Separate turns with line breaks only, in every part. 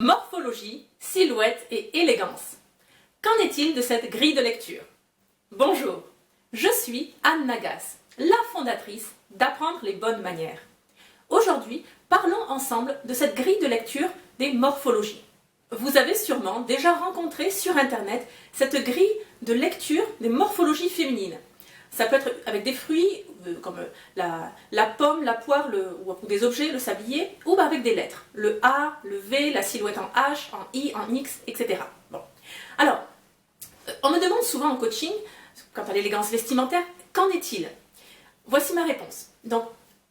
Morphologie, silhouette et élégance. Qu'en est-il de cette grille de lecture? Bonjour, je suis Anne Nagas, la fondatrice d'Apprendre les bonnes manières. Aujourd'hui, parlons ensemble de cette grille de lecture des morphologies. Vous avez sûrement déjà rencontré sur Internet cette grille de lecture des morphologies féminines. Ça peut être avec des fruits comme la pomme, la poire ou des objets, le sablier, ou avec des lettres. Le A, le V, la silhouette en H, en I, en X, etc. Bon. Alors, on me demande souvent en coaching, quant à l'élégance vestimentaire, qu'en est-il? Voici ma réponse. Donc,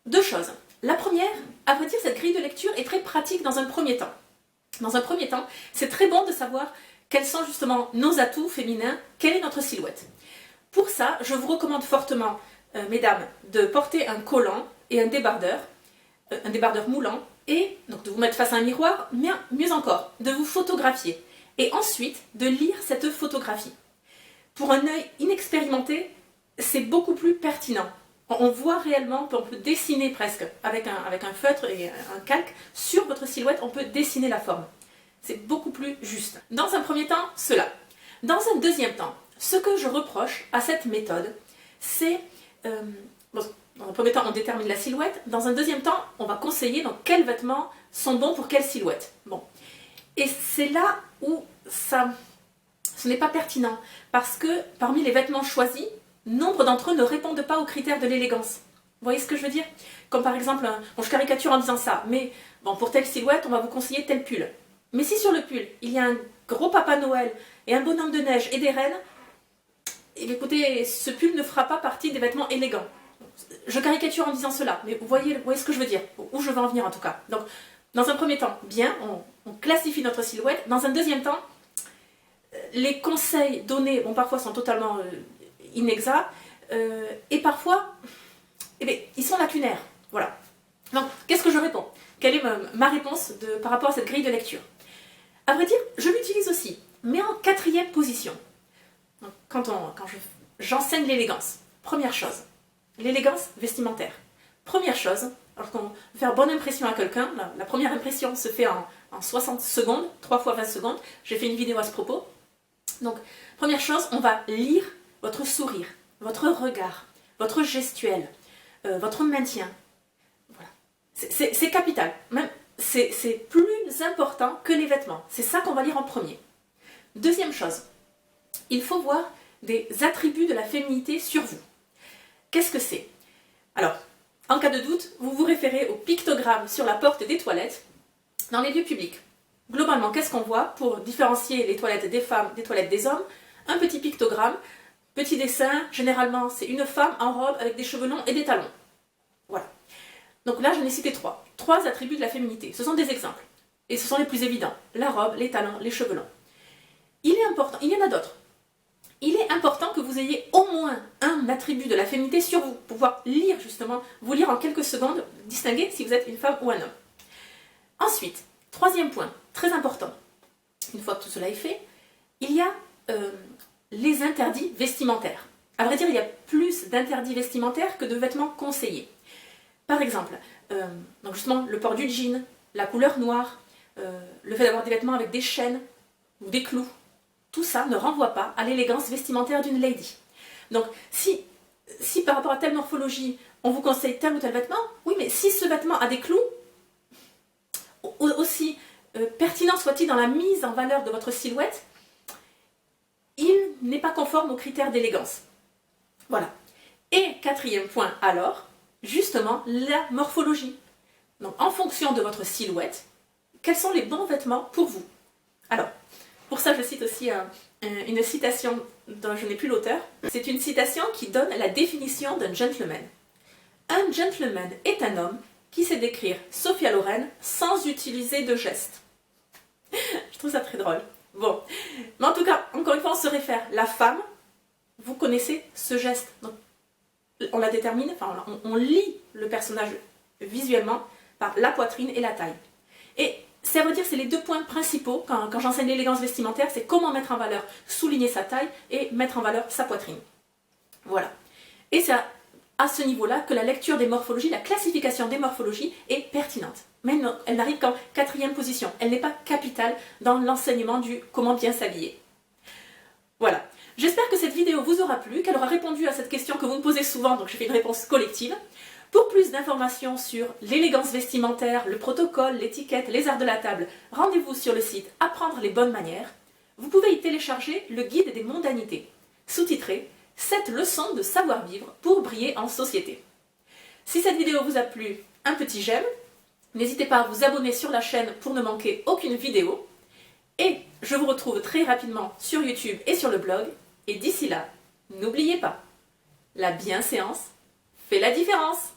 deux choses. La première, à vrai dire, cette grille de lecture est très pratique dans un premier temps. Dans un premier temps, c'est très bon de savoir quels sont justement nos atouts féminins, quelle est notre silhouette. Pour ça, je vous recommande fortement, mesdames, de porter un collant et un débardeur moulant, et donc de vous mettre face à un miroir, mais mieux encore, de vous photographier, et ensuite de lire cette photographie. Pour un œil inexpérimenté, c'est beaucoup plus pertinent. On voit réellement, on peut dessiner presque, avec un feutre et un calque, sur votre silhouette, on peut dessiner la forme. C'est beaucoup plus juste. Dans un premier temps, cela. Dans un deuxième temps, ce que je reproche à cette méthode, c'est... dans un premier temps, on détermine la silhouette. Dans un deuxième temps, on va conseiller donc, quels vêtements sont bons pour quelle silhouette. Bon. Et c'est là où ce n'est pas pertinent. Parce que parmi les vêtements choisis, nombre d'entre eux ne répondent pas aux critères de l'élégance. Vous voyez ce que je veux dire? Comme par exemple, bon, je caricature en disant ça, mais bon, pour telle silhouette, on va vous conseiller tel pull. Mais si sur le pull, il y a un gros Papa Noël et un bonhomme de neige et des rennes, et écoutez, ce pull ne fera pas partie des vêtements élégants. Je caricature en disant cela, mais vous voyez ce que je veux dire, où je veux en venir en tout cas. Donc, dans un premier temps, bien, on classifie notre silhouette. Dans un deuxième temps, les conseils donnés, bon, parfois sont totalement inexacts, et parfois, ils sont lacunaires. Voilà. Donc, qu'est-ce que je réponds? Quelle est ma réponse par rapport à cette grille de lecture? À vrai dire, je l'utilise aussi, mais en quatrième position. Donc, quand j'enseigne l'élégance, première chose, l'élégance vestimentaire. Première chose, alors qu'on veut faire bonne impression à quelqu'un, la première impression se fait en 60 secondes, 3 fois 20 secondes, j'ai fait une vidéo à ce propos. Donc, première chose, on va lire votre sourire, votre regard, votre gestuelle, votre maintien. Voilà. C'est capital, même c'est plus important que les vêtements. C'est ça qu'on va lire en premier. Deuxième chose, il faut voir des attributs de la féminité sur vous. Qu'est-ce que c'est? Alors, en cas de doute, vous vous référez au pictogramme sur la porte des toilettes dans les lieux publics. Globalement, qu'est-ce qu'on voit pour différencier les toilettes des femmes des toilettes des hommes? Un petit pictogramme, petit dessin, généralement c'est une femme en robe avec des cheveux longs et des talons. Voilà. Donc là, j'en ai cité trois. 3 attributs de la féminité. Ce sont des exemples. Et ce sont les plus évidents. La robe, les talons, les cheveux longs. Il est important, il y en a d'autres. Il est important que vous ayez au moins un attribut de la féminité sur vous, pour pouvoir lire justement, vous lire en quelques secondes, distinguer si vous êtes une femme ou un homme. Ensuite, troisième point, très important, une fois que tout cela est fait, il y a les interdits vestimentaires. À vrai dire, il y a plus d'interdits vestimentaires que de vêtements conseillés. Par exemple, donc justement, le port du jean, la couleur noire, le fait d'avoir des vêtements avec des chaînes ou des clous, tout ça ne renvoie pas à l'élégance vestimentaire d'une lady. Donc, si par rapport à telle morphologie, on vous conseille tel ou tel vêtement, oui, mais si ce vêtement a des clous, aussi pertinent soit-il dans la mise en valeur de votre silhouette, il n'est pas conforme aux critères d'élégance. Voilà. Et quatrième point alors, justement, la morphologie. Donc, en fonction de votre silhouette, quels sont les bons vêtements pour vous? Alors, pour ça, je cite aussi une citation dont je n'ai plus l'auteur. C'est une citation qui donne la définition d'un gentleman. Un gentleman est un homme qui sait décrire Sophia Loren sans utiliser de gestes. Je trouve ça très drôle. Bon, mais en tout cas, encore une fois, on se réfère. La femme, vous connaissez ce geste. Donc, on la détermine, enfin, on lit le personnage visuellement par la poitrine et la taille. Et ça veut dire c'est les 2 points principaux quand j'enseigne l'élégance vestimentaire, c'est comment mettre en valeur, souligner sa taille et mettre en valeur sa poitrine. Voilà. Et c'est à ce niveau-là que la lecture des morphologies, la classification des morphologies est pertinente. mais elle n'arrive qu'en 4e position. Elle n'est pas capitale dans l'enseignement du comment bien s'habiller. Voilà. J'espère que cette vidéo vous aura plu, qu'elle aura répondu à cette question que vous me posez souvent, donc je fais une réponse collective. Pour plus d'informations sur l'élégance vestimentaire, le protocole, l'étiquette, les arts de la table, rendez-vous sur le site Apprendre les bonnes manières. Vous pouvez y télécharger le guide des mondanités, sous-titré « 7 leçons de savoir-vivre pour briller en société ». Si cette vidéo vous a plu, un petit j'aime. N'hésitez pas à vous abonner sur la chaîne pour ne manquer aucune vidéo. Et je vous retrouve très rapidement sur YouTube et sur le blog. Et d'ici là, n'oubliez pas, la bienséance fait la différence.